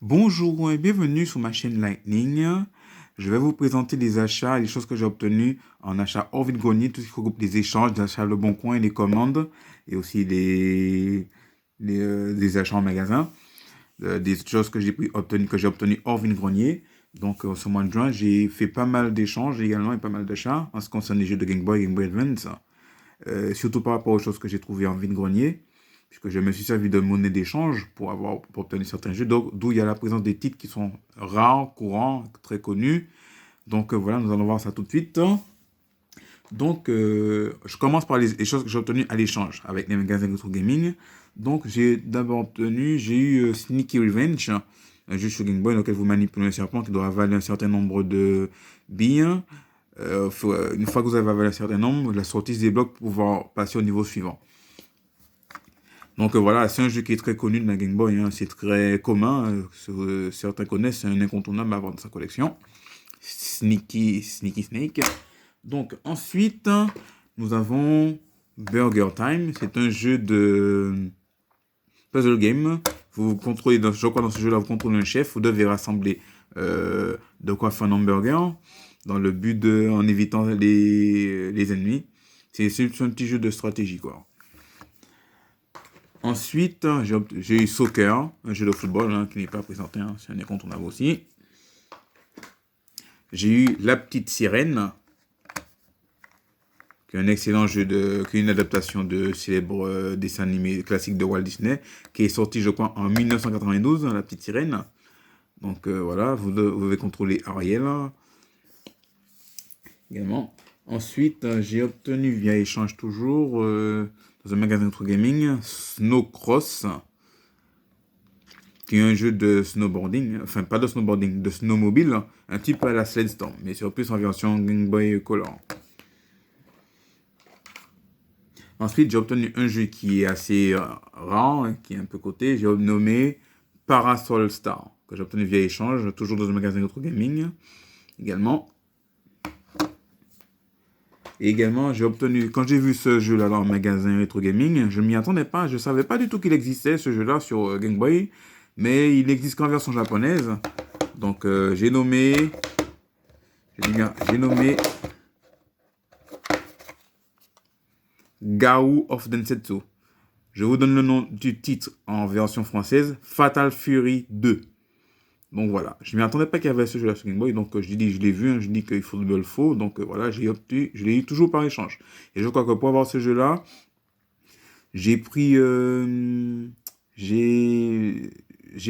Bonjour et bienvenue sur ma chaîne Lightning. Je vais vous présenter des achats et les choses que j'ai obtenues en achat hors vide-grenier, tout ce qui regroupe des échanges, des achats Le Bon Coin et des commandes, et aussi des achats en magasin, des choses que j'ai obtenues hors vide-grenier. Donc, ce mois de juin, j'ai fait pas mal d'échanges également et pas mal d'achats en ce qui concerne les jeux de Game Boy et Game Boy Advance, surtout par rapport aux choses que j'ai trouvées en vide-grenier, puisque je me suis servi de monnaie d'échange pour obtenir certains jeux, d'où il y a la présence des titres qui sont rares, courants, très connus. Donc voilà, nous allons voir ça tout de suite. Donc je commence par les choses que j'ai obtenues à l'échange avec les magasins Retro Gaming. Donc j'ai eu Sneaky Revenge, un jeu sur Game Boy dans lequel vous manipulez un serpent qui doit avaler un certain nombre de billes. Une fois que vous avez avalé un certain nombre, la sortie se débloque pour pouvoir passer au niveau suivant. Donc voilà, c'est un jeu qui est très connu de la Game Boy, hein. C'est très commun. Certains connaissent, c'est un incontournable à avoir dans sa collection. Sneaky Snake. Donc ensuite, nous avons Burger Time. C'est un jeu de puzzle game. Vous contrôlez, je crois dans ce jeu-là, vous contrôlez un chef. Vous devez rassembler de quoi faire un hamburger dans le but en évitant les ennemis. C'est un petit jeu de stratégie, quoi. Ensuite, j'ai eu Soccer, un jeu de football hein, qui n'est pas présenté, hein, c'est un incontournable aussi. J'ai eu La Petite Sirène, qui est un excellent qui est une adaptation de célèbre dessin animé classique de Walt Disney, qui est sorti, je crois, en 1992, La Petite Sirène. Donc voilà, vous devez contrôler Ariel également. Ensuite, j'ai obtenu via échange toujours, dans un magasin Retro Gaming, Snowcross, qui est un jeu de snowboarding, enfin pas de snowboarding, de snowmobile, un petit peu à la Sledstorm, mais sur plus en version Game Boy Color. Ensuite, j'ai obtenu un jeu qui est assez rare, qui est un peu coté, j'ai nommé Parasol Star, que j'ai obtenu via échange, toujours dans un magasin Retro Gaming, également. Et également, j'ai obtenu, quand j'ai vu ce jeu-là dans le magasin Retro Gaming, je ne m'y attendais pas, je ne savais pas du tout qu'il existait ce jeu-là sur Game Boy, mais il n'existe qu'en version japonaise. Donc j'ai nommé Gao of Densetsu. Je vous donne le nom du titre en version française, Fatal Fury 2. Donc voilà, je ne m'y attendais pas qu'il y avait ce jeu-là sur Game Boy, donc je l'ai vu, hein, je dis qu'il faut le faux, donc voilà, je l'ai eu toujours par échange. Et je crois que pour avoir ce jeu-là, j'ai pris, j'ai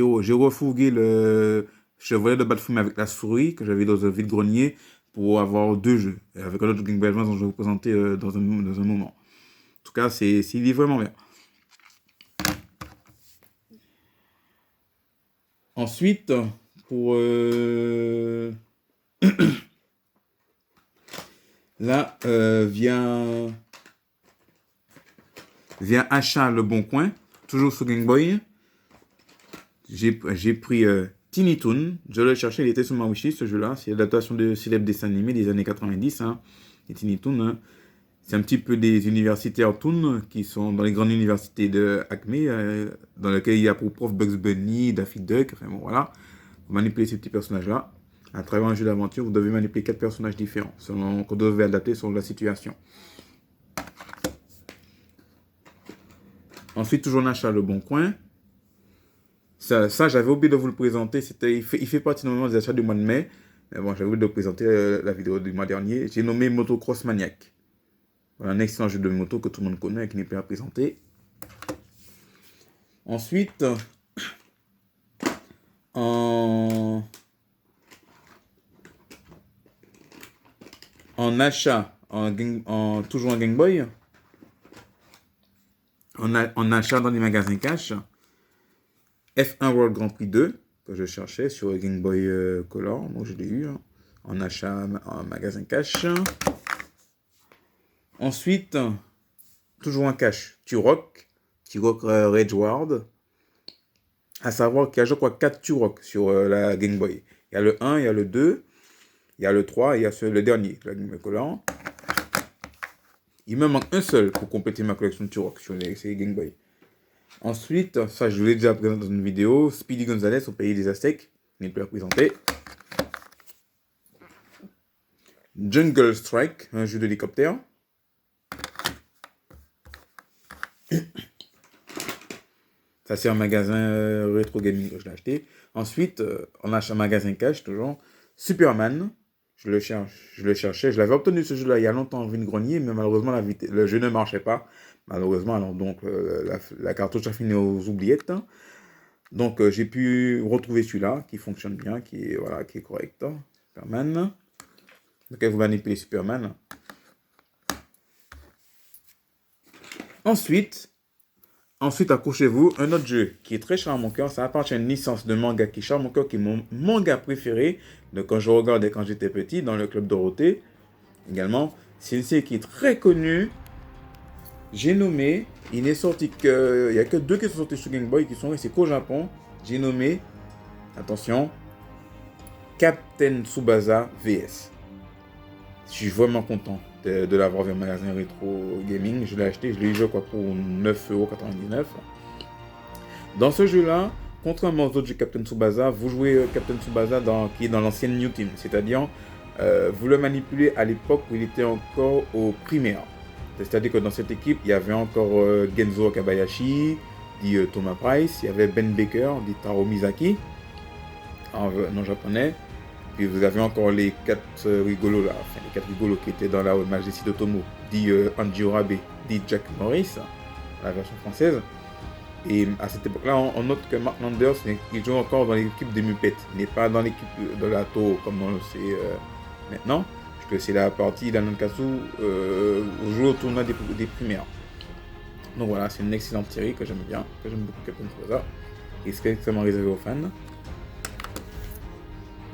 refourgué le Chevrolet de Batfum avec la souris que j'avais dans un vide-grenier pour avoir deux jeux, avec un autre Game Boy Advance dont je vais vous présenter dans un moment. En tout cas, il est vraiment bien. Ensuite, pour là, via achat Le Bon Coin, toujours sur Game Boy, j'ai pris Tiny Toon. Je l'ai cherché, il était sur ma wishlist ce jeu-là. C'est l'adaptation de célèbres dessins animés des années 90. Hein, et Tiny Toon, hein. C'est un petit peu des universitaires Toon qui sont dans les grandes universités de Acme, dans lesquelles il y a pour prof Bugs Bunny, Daffy Duck, enfin bon voilà. Vous manipulez ces petits personnages-là. À travers un jeu d'aventure, vous devez manipuler 4 personnages différents, selon qu'on devait adapter selon la situation. Ensuite, toujours en achat Le Bon Coin. Ça j'avais oublié de vous le présenter. Il fait partie normalement des achats du mois de mai. Mais bon, j'avais oublié de vous présenter la vidéo du mois dernier. J'ai nommé Motocross Maniac. Voilà, un excellent jeu de moto que tout le monde connaît et qui n'est pas à présenter. Ensuite, en achat, toujours en Game Boy, en achat dans les magasins cash, F1 World Grand Prix 2, que je cherchais sur Game Boy Color, donc je l'ai eu hein, en achat en magasin cash. Ensuite, toujours en cash, Turok Rageward, à savoir qu'il y a je crois 4 Turok sur la Game Boy. Il y a le 1, il y a le 2, il y a le 3 et il y a le dernier, la Game Boy Color. Il me manque un seul pour compléter ma collection de Turok sur les Game Boy. Ensuite, ça je vous l'ai déjà présenté dans une vidéo, Speedy Gonzales au pays des Aztèques, n'est plus à présenter. Jungle Strike, un jeu d'hélicoptère. Ça c'est un magasin rétro gaming que je l'ai acheté. Ensuite, on a un magasin cash toujours. Superman, je le cherchais. Je l'avais obtenu ce jeu-là il y a longtemps en vide-grenier, mais malheureusement le jeu ne marchait pas. Malheureusement, alors donc la cartouche a fini aux oubliettes. Donc j'ai pu retrouver celui-là qui fonctionne bien, qui est, voilà, qui est correct. Superman. Donc vous manipulez Superman. Ensuite, accrochez-vous, un autre jeu qui est très cher à mon cœur, ça appartient à une licence de manga qui est cher à mon cœur, qui est mon manga préféré, de quand je regardais quand j'étais petit, dans le Club Dorothée. Également, c'est une série qui est très connue. J'ai nommé, il n'est sorti que, il n'y a que 2 qui sont sortis sur Game Boy, qui sont restés qu'au Japon. J'ai nommé, attention, Captain Tsubasa VS. Je suis vraiment content de l'avoir vu au magasin Retro Gaming. Je l'ai acheté, je l'ai joué quoi, pour 9,99 €. Dans ce jeu-là, contrairement aux autres jeux Captain Tsubasa, vous jouez Captain Tsubasa qui est dans l'ancienne New Team. C'est-à-dire, vous le manipulez à l'époque où il était encore au primaire. C'est-à-dire que dans cette équipe, il y avait encore Genzo Kabayashi, dit Thomas Price, il y avait Ben Baker, dit Taro Mizaki, en japonais. Puis vous avez encore les 4 rigolos là, enfin les 4 rigolos qui étaient dans la Majesty d'Otomo, dit Anji Orabe, dit Jack Morris, la version française. Et à cette époque-là, on note que Mark Landers, il joue encore dans l'équipe des Muppets. Il n'est pas dans l'équipe de la Toho comme on le sait maintenant, puisque c'est la partie d'Anankatsu où joue au tournoi des primaires. Donc voilà, c'est une excellente série que j'aime bien, que j'aime beaucoup Captain Tsubasa, qui est extrêmement réservé aux fans.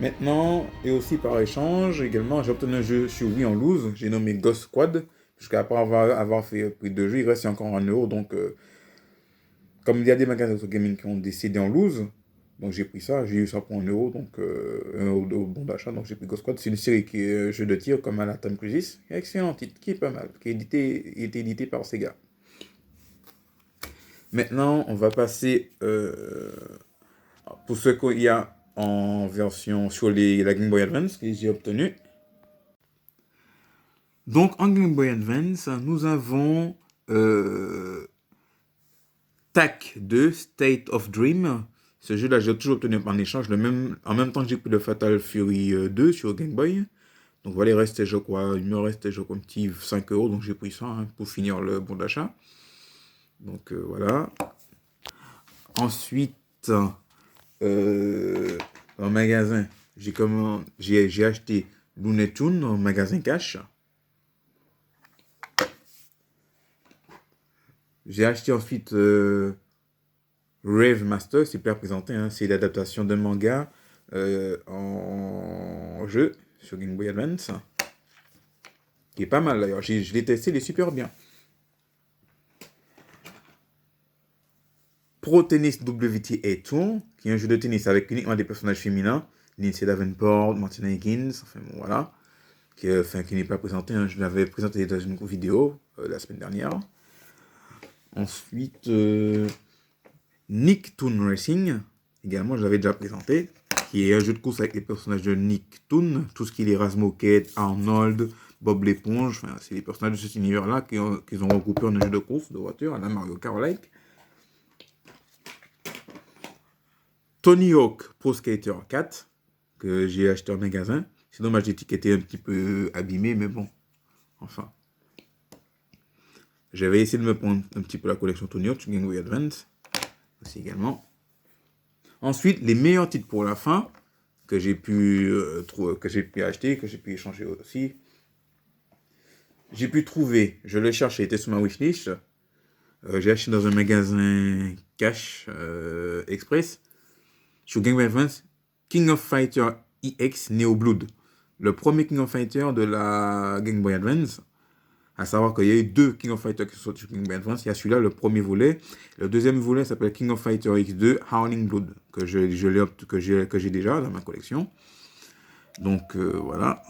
Maintenant, et aussi par échange, également, j'ai obtenu un jeu sur Wii en loose, j'ai nommé Ghost Squad, puisqu'après avoir fait plus de jeux, il reste encore 1 €, donc comme il y a des magasins de gaming qui ont décidé en loose, donc j'ai pris ça, j'ai eu ça pour 1 €, donc 1 € de bon d'achat, donc j'ai pris Ghost Squad. C'est une série qui est jeu de tir comme à la Time Crisis, excellent titre, qui est pas mal, qui est édité par Sega. Maintenant, on va passer pour ce qu'il y a en version sur la Game Boy Advance que j'ai obtenu. Donc en Game Boy Advance, nous avons TAC 2, State of Dream. Ce jeu-là, j'ai toujours obtenu en échange, en même temps que j'ai pris le Fatal Fury 2 sur Game Boy. Donc voilà, il me restait, je crois, un petit 5 €, donc j'ai pris ça pour finir le bon d'achat. Donc voilà. Ensuite, en magasin, j'ai acheté Looney Tunes en magasin cash. J'ai acheté ensuite Rave Master, c'est pas présenté, c'est l'adaptation d'un manga en jeu sur Game Boy Advance, qui est pas mal d'ailleurs. Je l'ai testé, il est super bien. Pro Tennis WTA Tour, qui est un jeu de tennis avec uniquement des personnages féminins, Lindsay Davenport, Martina Higgins, enfin bon, voilà, qui n'est pas présenté, je l'avais présenté dans une vidéo la semaine dernière. Ensuite, Nicktoon Racing, également je l'avais déjà présenté, qui est un jeu de course avec les personnages de Nicktoon, tout ce qui est les Razmoket, Arnold, Bob l'éponge, enfin, c'est les personnages de cet univers-là qu'ils ont regroupé en un jeu de course de voiture, à la Mario Kart-like. Tony Hawk Pro Skater 4, que j'ai acheté en magasin. C'est dommage, l'étiquette est un petit peu abîmée, mais bon, enfin. J'avais essayé de me prendre un petit peu la collection Tony Hawk sur Game Boy Advance, aussi également. Ensuite, les meilleurs titres pour la fin, que j'ai pu acheter, que j'ai pu échanger aussi. J'ai pu trouver, je le cherchais, il était sur ma wishlist. J'ai acheté dans un magasin cash express. Sur Game Boy Advance, King of Fighter EX Neo Blood. Le premier King of Fighter de la Game Boy Advance. À savoir qu'il y a eu 2 King of Fighter qui sont sortis sur Game Boy Advance. Il y a celui-là, le premier volet. Le deuxième volet s'appelle King of Fighter X2 Howling Blood, que j'ai déjà dans ma collection. Donc voilà.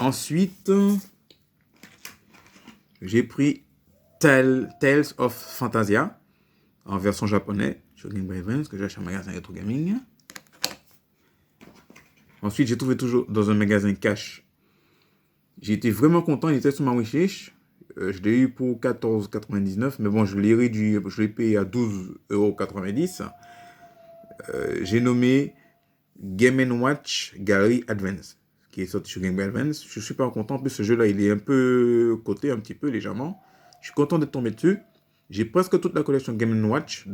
Ensuite, j'ai pris Tales of Fantasia en version japonaise sur Game Boy Advance que j'ai acheté en magasin Retro Gaming. Ensuite, j'ai trouvé toujours dans un magasin cash. J'ai été vraiment content, il était sur ma wishlist. Je l'ai eu pour 14,99 €, mais bon, je l'ai réduit, je l'ai payé à 12,90 €. J'ai nommé Game & Watch Gallery Advance, qui est sorti sur Game Boy Advance. Je suis super content. En plus, ce jeu-là, il est un peu coté, un petit peu, légèrement. Je suis content d'être tombé dessus. J'ai presque toute la collection Game & Watch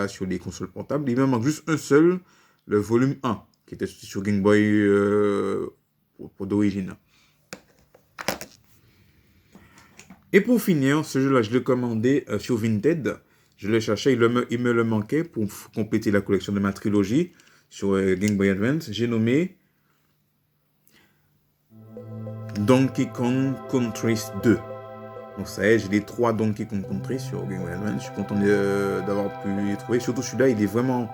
sur les consoles portables. Il me manque juste un seul, le volume 1, qui était sorti sur Game Boy pour d'origine. Et pour finir, ce jeu-là, je l'ai commandé sur Vinted. Je l'ai cherché, il me le manquait pour compléter la collection de ma trilogie sur Game Boy Advance. J'ai nommé Donkey Kong Country 2. Donc ça y est, j'ai les 3 Donkey Kong Country sur Game Boy Advance. Je suis content d'avoir pu les trouver. Surtout celui-là, il est vraiment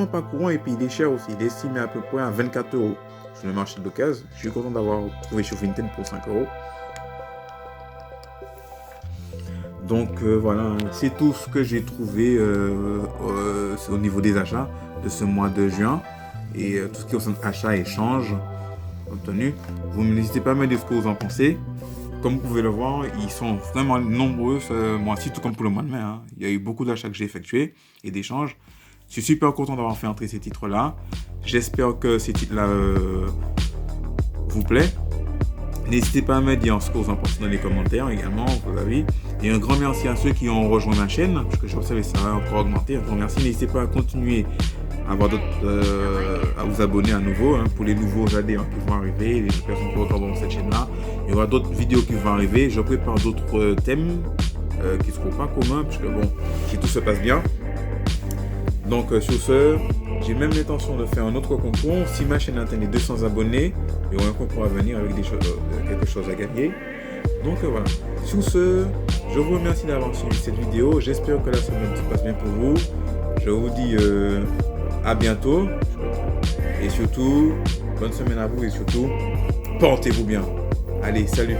pas courant et puis il est cher aussi. Il est estimé à peu près à 24 € sur le marché de l'occasion. Je suis content d'avoir trouvé sur Vinted pour 5 €. Donc voilà, c'est tout ce que j'ai trouvé au niveau des achats de ce mois de juin. Et tout ce qui concerne achat et échange obtenu. Vous n'hésitez pas à me dire ce que vous en pensez. Comme vous pouvez le voir, ils sont vraiment nombreux ce mois-ci, tout comme pour le mois de mai. Hein. Il y a eu beaucoup d'achats que j'ai effectués et d'échanges. Je suis super content d'avoir fait entrer ces titres-là. J'espère que ces titres-là vous plaisent. N'hésitez pas à me dire ce que vous en pensez dans les commentaires également, vos avis. Et un grand merci à ceux qui ont rejoint ma chaîne, parce que je sais que ça va encore augmenter. Un grand merci. N'hésitez pas à continuer à vous abonner à nouveau pour les nouveaux adhérents qui vont arriver, les personnes qui regardent dans cette chaîne-là. Il y aura d'autres vidéos qui vont arriver. Je prépare d'autres thèmes qui ne seront pas communs, puisque bon, si tout se passe bien. Donc sur ce, j'ai même l'intention de faire un autre concours. Si ma chaîne atteint les 200 abonnés, il y aura un concours à venir avec quelque chose à gagner. Donc voilà. Sur ce, je vous remercie d'avoir suivi cette vidéo. J'espère que la semaine se passe bien pour vous. Je vous dis à bientôt. Et surtout, bonne semaine à vous et surtout, portez-vous bien. Allez, salut!